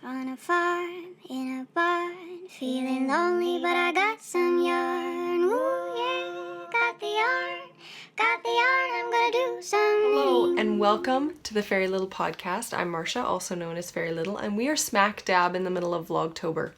On a farm, in a barn, feeling lonely, but I got some yarn. Ooh, yeah, got the yarn, I'm gonna do some Hello knitting. and welcome to the Fairy Little podcast. I'm Marsha, also known as Fairy Little, and we are smack dab in the middle of Vlogtober.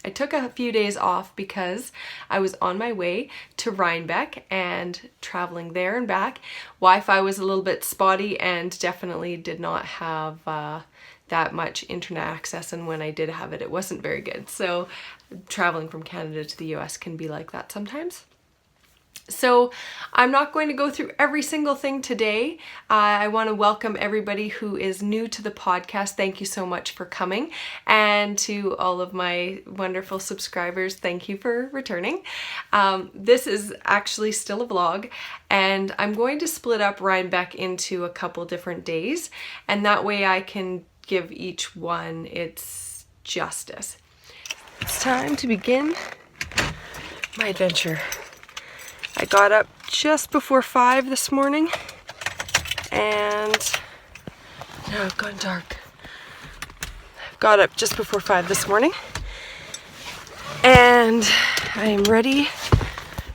I took a few days off because I was on my way to Rhinebeck and traveling there and back. Wi-Fi was a little bit spotty and definitely did not have that much internet access, and when I did have it, it wasn't very good. So traveling from Canada to the US can be like that sometimes. So I'm not going to go through every single thing today. I want to welcome everybody who is new to the podcast. Thank you so much for coming. And to all of my wonderful subscribers, thank you for returning. This is actually still a vlog, and I'm going to split up Rhinebeck into a couple different days, and that way I can give each one its justice. It's time to begin my adventure. I got up just before 5 this morning, and now it's gone dark. I've got up just before 5 this morning, and I am ready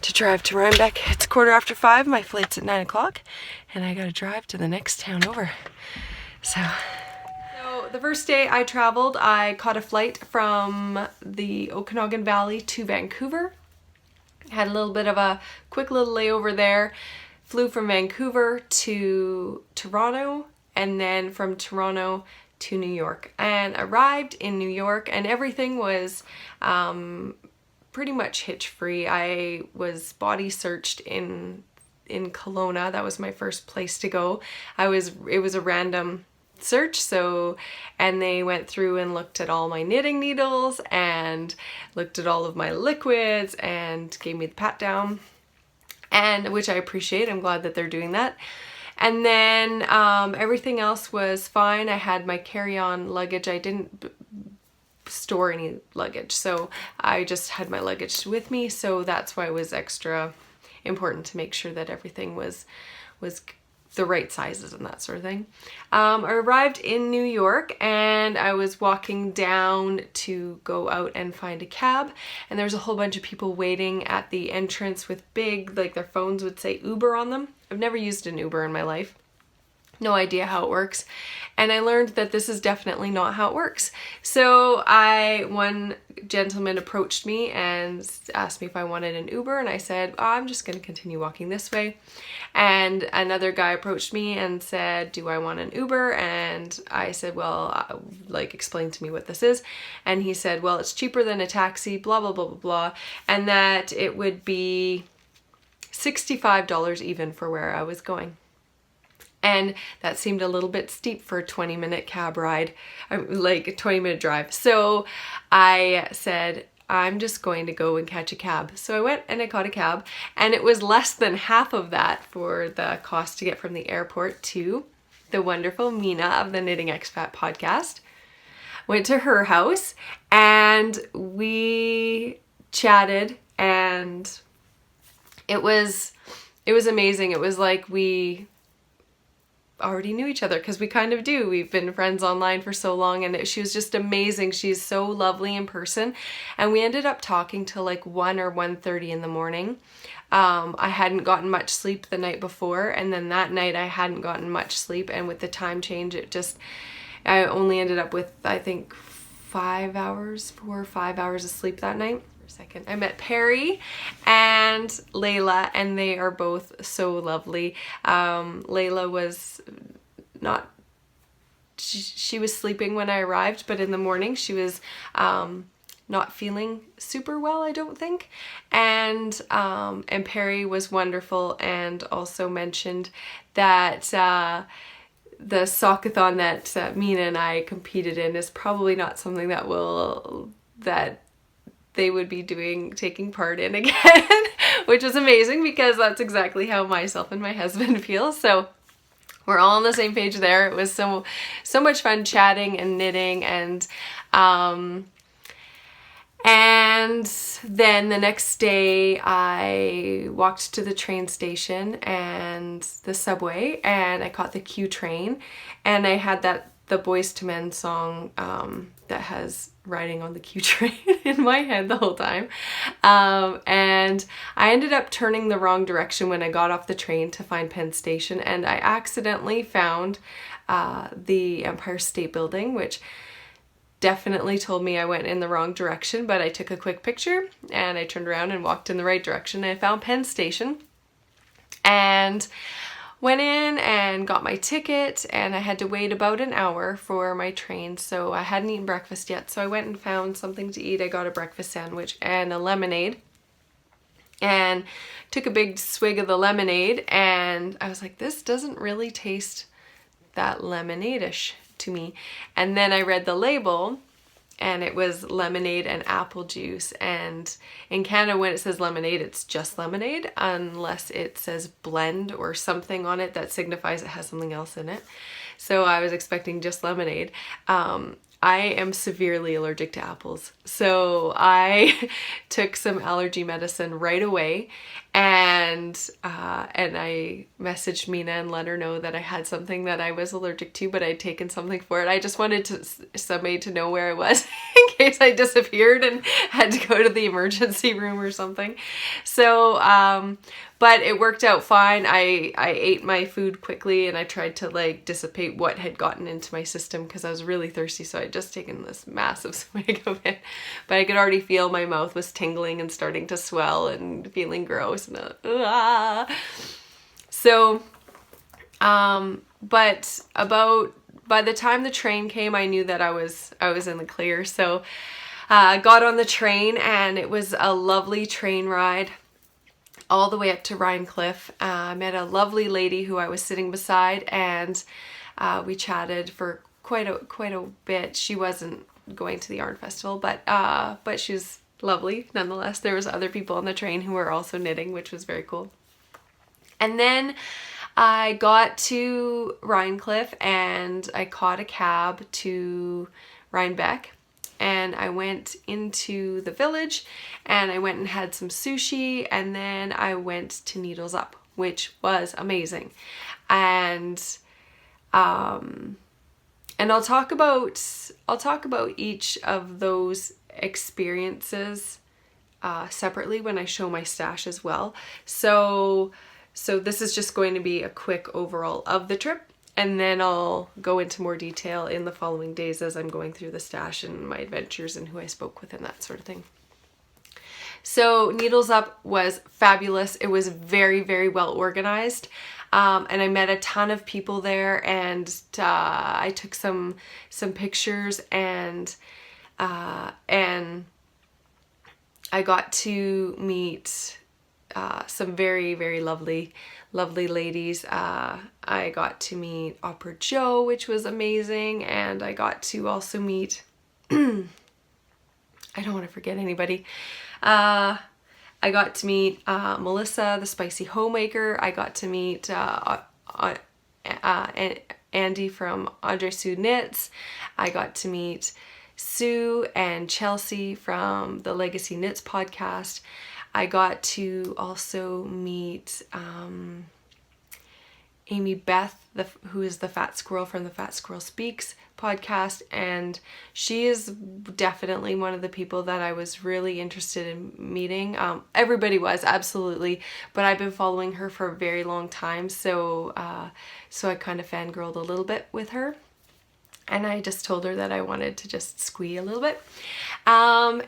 to drive to Rhinebeck. It's 5:15, my flight's at 9 o'clock, and I gotta drive to the next town over. So the first day I traveled, I caught a flight from the Okanagan Valley to Vancouver. Had a little bit of a quick little layover there, flew from Vancouver to Toronto, and then from Toronto to New York, and arrived in New York, and everything was pretty much hitch-free. I was body searched in Kelowna. That was my first place to go. It was a random search, and they went through and looked at all my knitting needles and looked at all of my liquids and gave me the pat down, and which I appreciate. I'm glad that they're doing that. And then everything else was fine. I had my carry-on luggage. I didn't store any luggage, so I just had my luggage with me, so that's why it was extra important to make sure that everything was the right sizes and that sort of thing. I arrived in New York, and I was walking down to go out and find a cab, and there was a whole bunch of people waiting at the entrance with big, like their phones would say Uber on them. I've never used an Uber in my life. No idea how it works. And I learned that this is definitely not how it works. So one gentleman approached me and asked me if I wanted an Uber, and I said, I'm just going to continue walking this way. And another guy approached me and said, do I want an Uber? And I said, well, explain to me what this is. And he said, well, it's cheaper than a taxi, blah, blah, blah, blah, blah. And that it would be $65 even for where I was going. And that seemed a little bit steep for a 20-minute cab ride, like a 20-minute drive. So I said, I'm just going to go and catch a cab. So I went and I caught a cab, and it was less than half of that for the cost to get from the airport to the wonderful Mina of the Knitting Expat podcast. Went to her house, and we chatted, and it was amazing. It was like we already knew each other, because we kind of do. We've been friends online for so long, and she was just amazing. She's so lovely in person, and we ended up talking till like 1 or 1:30 in the morning. I hadn't gotten much sleep the night before, and then that night I hadn't gotten much sleep, and with the time change I only ended up with, I think, 4 or 5 hours of sleep that night. Second, I met Perry and Layla, and they are both so lovely. Layla was not, she was sleeping when I arrived, but in the morning she was not feeling super well, I don't think. And Perry was wonderful, and also mentioned that the sockathon that Mina and I competed in is probably not something that they would be taking part in again, which was amazing, because that's exactly how myself and my husband feel. So we're all on the same page there. It was so much fun chatting and knitting, and then the next day I walked to the train station and the subway, and I caught the Q train, and I had that the Boys to Men song that has Riding on the Q Train in my head the whole time. And I ended up turning the wrong direction when I got off the train to find Penn Station, and I accidentally found the Empire State Building, which definitely told me I went in the wrong direction, but I took a quick picture and I turned around and walked in the right direction, and I found Penn Station and went in and got my ticket, and I had to wait about an hour for my train, so I hadn't eaten breakfast yet, so I went and found something to eat. I got a breakfast sandwich and a lemonade and took a big swig of the lemonade, and I was like, this doesn't really taste that lemonade-ish to me. And then I read the label, and it was lemonade and apple juice, and in Canada when it says lemonade, it's just lemonade unless it says blend or something on it that signifies it has something else in it. So I was expecting just lemonade. I am severely allergic to apples, so I took some allergy medicine right away, and I messaged Mina and let her know that I had something that I was allergic to, but I'd taken something for it. I just wanted somebody to know where I was in case I disappeared and had to go to the emergency room or something. So but it worked out fine. I ate my food quickly, and I tried to like dissipate what had gotten into my system because I was really thirsty, so I'd just taken this massive swig of it. But I could already feel my mouth was tingling and starting to swell and feeling gross. And so, but by the time the train came, I knew that I was in the clear. So I got on the train, and it was a lovely train ride all the way up to Rhinecliff. I met a lovely lady who I was sitting beside, and we chatted for quite a bit. She wasn't going to the Yarn Festival, but she was lovely nonetheless. There was other people on the train who were also knitting, which was very cool. And then I got to Rhinecliff, and I caught a cab to Rhinebeck. And I went into the village, and I went and had some sushi, and then I went to Needles Up, which was amazing. And I'll talk about each of those experiences separately when I show my stash as well. So this is just going to be a quick overall of the trip, and then I'll go into more detail in the following days as I'm going through the stash and my adventures and who I spoke with and that sort of thing. So Needles Up was fabulous. It was very, very well organized. And I met a ton of people there, and I took some pictures, and I got to meet some very, very lovely ladies. I got to meet Opera Joe, which was amazing, and I got to also meet I don't want to forget anybody. I got to meet Melissa, the Spicy Homemaker. I got to meet Andy from Andre Sue Knits. I got to meet Sue and Chelsea from the Legacy Knits podcast. I got to also meet Amy Beth, who is the Fat Squirrel from the Fat Squirrel Speaks podcast, and she is definitely one of the people that I was really interested in meeting. Everybody was, absolutely, but I've been following her for a very long time, so I kind of fangirled a little bit with her. And I just told her that I wanted to just squee a little bit. And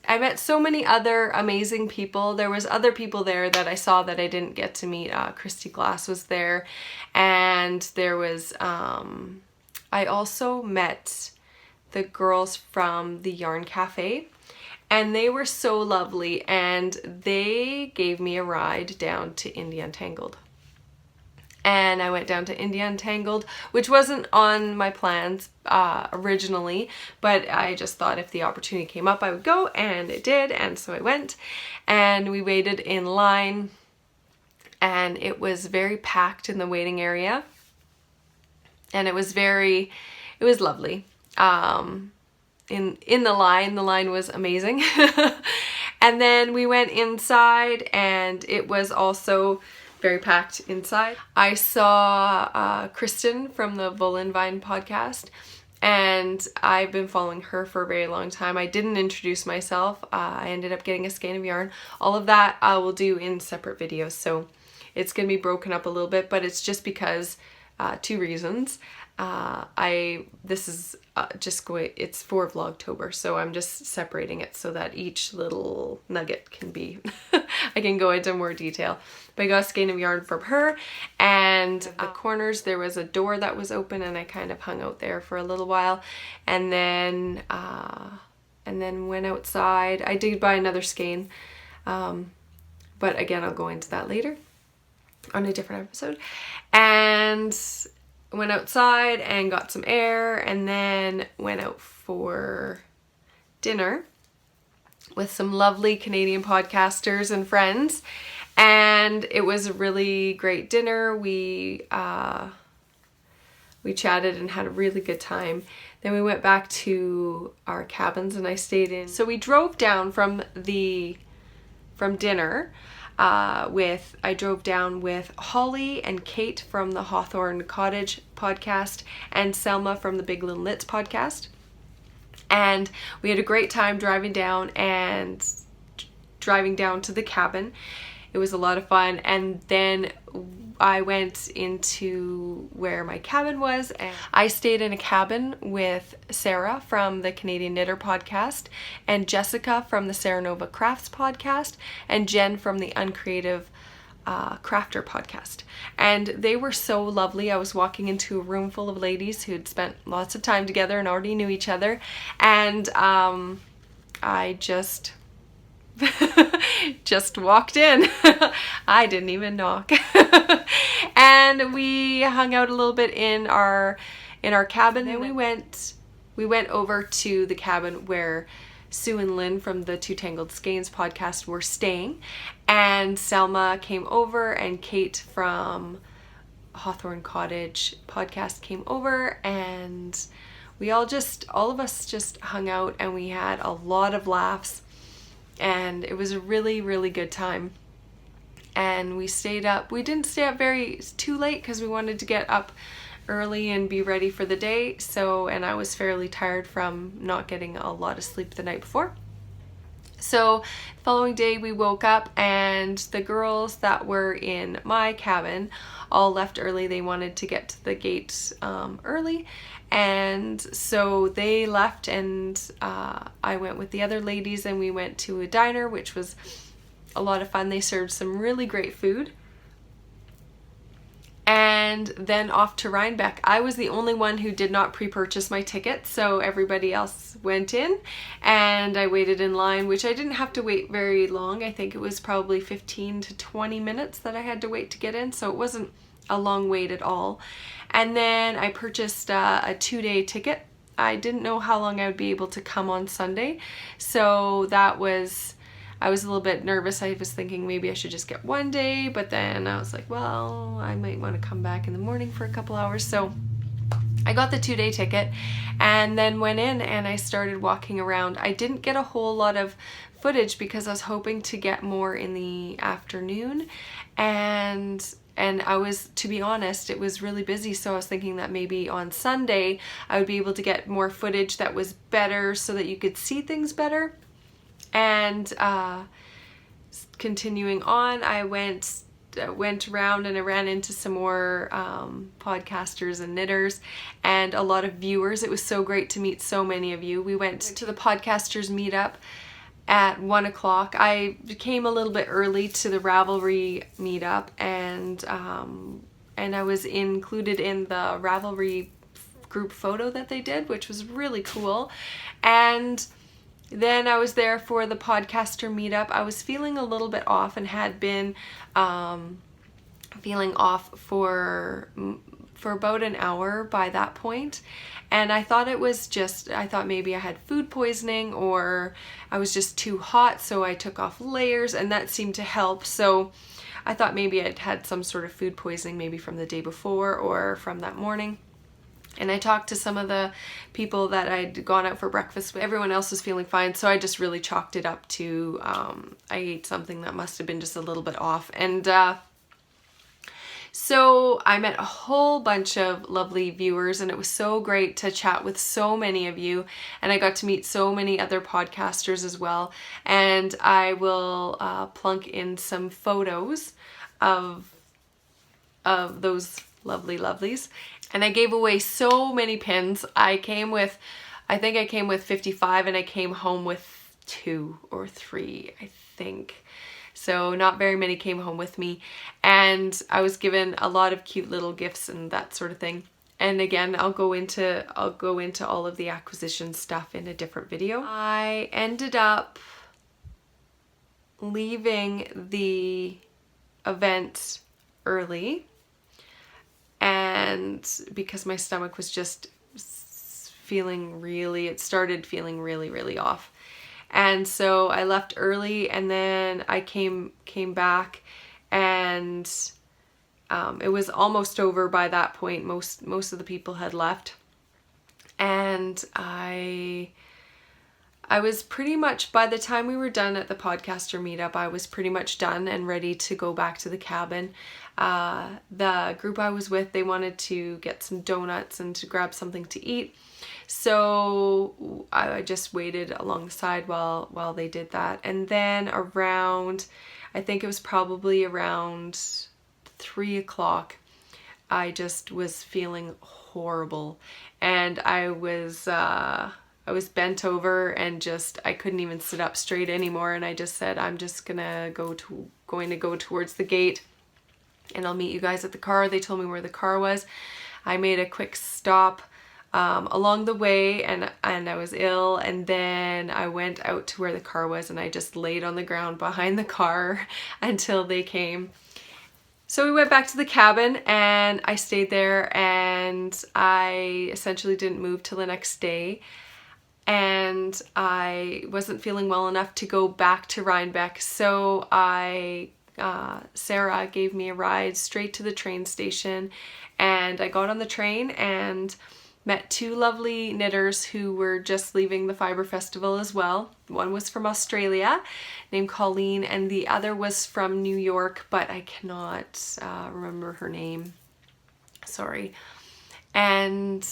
I met so many other amazing people. There was other people there that I saw that I didn't get to meet. Christy Glass was there. And there was, I also met the girls from the Yarn Cafe. And they were so lovely. And they gave me a ride down to India Untangled. And I went down to India Untangled, which wasn't on my plans originally, but I just thought if the opportunity came up, I would go, and it did, and so I went, and we waited in line, and it was very packed in the waiting area, and it was lovely. In the line was amazing. And then we went inside, and it was also very packed inside. I saw Kristen from the Vine podcast, and I've been following her for a very long time. I didn't introduce myself. I ended up getting a skein of yarn. All of that I will do in separate videos, so it's going to be broken up a little bit, but it's just because two reasons. It's for Vlogtober, so I'm just separating it so that each little nugget can be, I can go into more detail. But I got a skein of yarn from her, and the corners, there was a door that was open, and I kind of hung out there for a little while, and then went outside. I did buy another skein, but again, I'll go into that later on a different episode. And went outside and got some air, and then went out for dinner with some lovely Canadian podcasters and friends, and it was a really great dinner. We chatted and had a really good time. Then we went back to our cabins, and I stayed in. So we drove down from dinner. I drove down with Holly and Kate from the Hawthorne Cottage podcast, and Selma from the Big Little Knits podcast. And we had a great time driving down to the cabin. It was a lot of fun. And then I went into where my cabin was, and I stayed in a cabin with Sarah from the Canadian Knitter podcast, and Jessica from the Sarah Nova Crafts podcast, and Jen from the Uncreative Crafter podcast. And they were so lovely. I was walking into a room full of ladies who had spent lots of time together and already knew each other, and I just walked in. I didn't even knock. And we hung out a little bit in our cabin. Then we went over to the cabin where Sue and Lynn from the Two Tangled Skeins podcast were staying, and Selma came over, and Kate from Hawthorne Cottage podcast came over, and we all of us just hung out, and we had a lot of laughs. And it was a really, really good time. And we stayed up. We didn't stay up too late because we wanted to get up early and be ready for the day. And I was fairly tired from not getting a lot of sleep the night before. So the following day we woke up, and the girls that were in my cabin all left early. They wanted to get to the gate early. And so they left, and I went with the other ladies, and we went to a diner, which was a lot of fun. They served some really great food. And then off to Rhinebeck. I was the only one who did not pre-purchase my ticket, so everybody else went in, and I waited in line, which I didn't have to wait very long. I think it was probably 15 to 20 minutes that I had to wait to get in, so it wasn't a long wait at all. And then I purchased a 2-day ticket. I didn't know how long I would be able to come on Sunday, so I was a little bit nervous. I was thinking maybe I should just get 1 day, but then I was like, well, I might want to come back in the morning for a couple hours. So I got the 2-day ticket and then went in, and I started walking around. I didn't get a whole lot of footage because I was hoping to get more in the afternoon, and I was, to be honest, it was really busy, so I was thinking that maybe on Sunday I would be able to get more footage that was better so that you could see things better. And continuing on, I went around, and I ran into some more podcasters and knitters and a lot of viewers. It was so great to meet so many of you. We went to the podcasters meetup at 1 o'clock. I came a little bit early to the Ravelry meetup, and I was included in the Ravelry group photo that they did, which was really cool. And then I was there for the podcaster meetup. I was feeling a little bit off and had been feeling off for about an hour by that point. And I thought maybe I had food poisoning, or I was just too hot, so I took off layers, and that seemed to help. So I thought maybe I'd had some sort of food poisoning, maybe from the day before or from that morning. And I talked to some of the people that I'd gone out for breakfast with. Everyone else was feeling fine, so I just really chalked it up to I ate something that must have been just a little bit off. And So I met a whole bunch of lovely viewers, and it was so great to chat with so many of you, and I got to meet so many other podcasters as well. And I will plunk in some photos of those lovely lovelies. And I gave away so many pins. I think I came with 55, and I came home with 2 or 3, I think. So not very many came home with me, and I was given a lot of cute little gifts and that sort of thing. And again, I'll go into all of the acquisition stuff in a different video. I ended up leaving the event early, and because my stomach was just it started feeling really off. And so I left early, and then I came back, and it was almost over by that point. Most of the people had left, and I was pretty much, by the time we were done at the podcaster meetup, I was pretty much done and ready to go back to the cabin. The group I was with, they wanted to get some donuts and to grab something to eat. So I just waited alongside while they did that. And then around, I think it was probably around 3 o'clock, I just was feeling horrible. And I was bent over, and I couldn't even sit up straight anymore. And I just said, I'm just going to go towards the gate, and I'll meet you guys at the car. They told me where the car was. I made a quick stop along the way, and I was ill, and then I went out to where the car was, and I just laid on the ground behind the car until they came. So we went back to the cabin, and I stayed there, and I essentially didn't move till the next day. And I wasn't feeling well enough to go back to Rhinebeck, so Sarah gave me a ride straight to the train station, and I got on the train and met 2 lovely knitters who were just leaving the Fiber Festival as well. One was from Australia, named Colleen, and the other was from New York, but I cannot remember her name. Sorry. And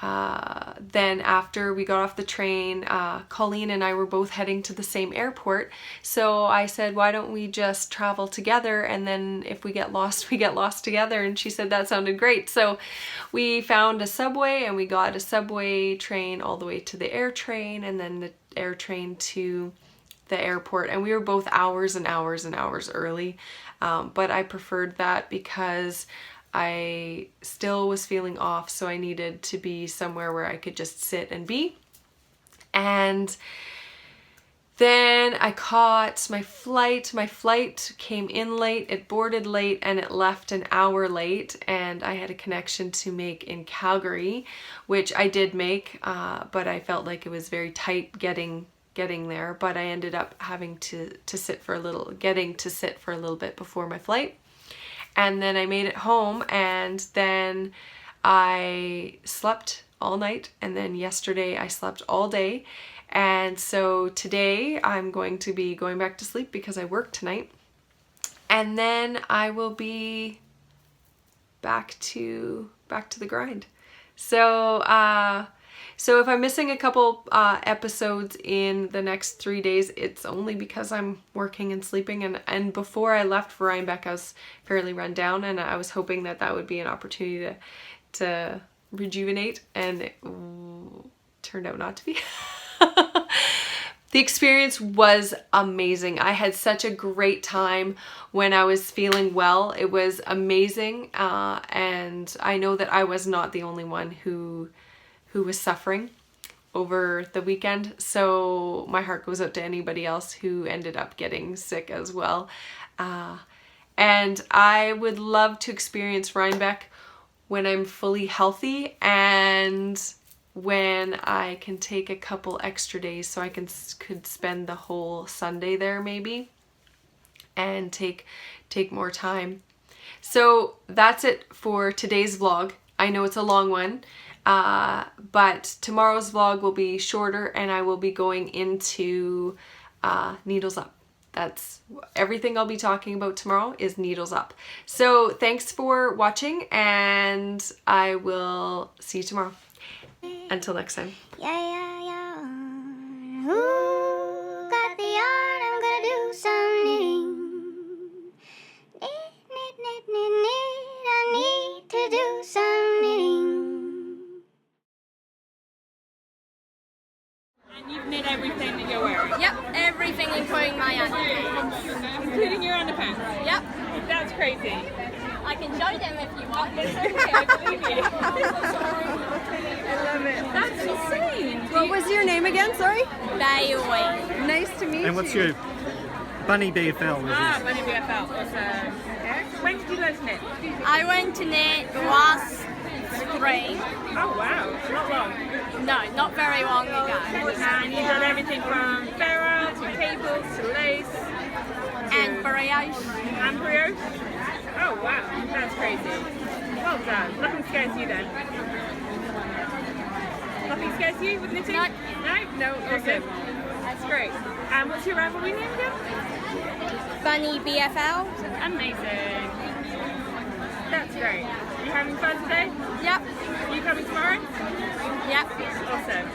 then after we got off the train, Colleen and I were both heading to the same airport. So I said, why don't we just travel together, and then if we get lost, we get lost together. And she said that sounded great. So we found a subway, and we got a subway train all the way to the air train, and then the air train to the airport. And we were both hours and hours and hours early. But I preferred that because I still was feeling off, so I needed to be somewhere where I could just sit and be. And then I caught my flight. My flight came in late, it boarded late, and it left an hour late, and I had a connection to make in Calgary, which I did make, but I felt like it was very tight getting there. But I ended up having to sit for a little bit before my flight. And then I made it home, and then I slept all night, and then yesterday I slept all day. And so today I'm going to be going back to sleep because I work tonight. And then I will be back to the grind. So if I'm missing a couple episodes in the next 3 days, it's only because I'm working and sleeping. And before I left for Rhinebeck, I was fairly run down, and I was hoping that would be an opportunity to rejuvenate, and it turned out not to be. The experience was amazing. I had such a great time when I was feeling well. It was amazing, and I know that I was not the only one who was suffering over the weekend. So my heart goes out to anybody else who ended up getting sick as well. And I would love to experience Rhinebeck when I'm fully healthy, and when I can take a couple extra days, so I could spend the whole Sunday there maybe, and take more time. So that's it for today's vlog. I know it's a long one, but tomorrow's vlog will be shorter, and I will be going into needles up. that's everything I'll be talking about tomorrow is needles up. So thanks for watching, and I will see you tomorrow. Until next time. Yeah. Ooh, got the yarn, I'm gonna do some knitting. Knit, I need to do some knitting. And you've knit everything that you're wearing? Yep, everything including my underpants. Including your underpants? Yep. That's crazy. I can show them if you want. It's okay, I believe you. I love it. That's insane. What was your name again? Sorry? Bailey. Nice to meet you. And what's your Bunny BFL? Bunny BFL. Awesome. When did you learn to knit? I went to knit last spring. Oh wow, not long. No, not very long ago. And you've done everything from ferrule to cables to lace And brioche. and brioche. Oh wow, that's crazy. Well done. Nothing scares you then? Nothing scares you with knitting? No, awesome. That's great. And what's your rivalry name again? Bunny BFL. Amazing. That's great. You having fun today? Yep. You coming tomorrow? Yep. Awesome.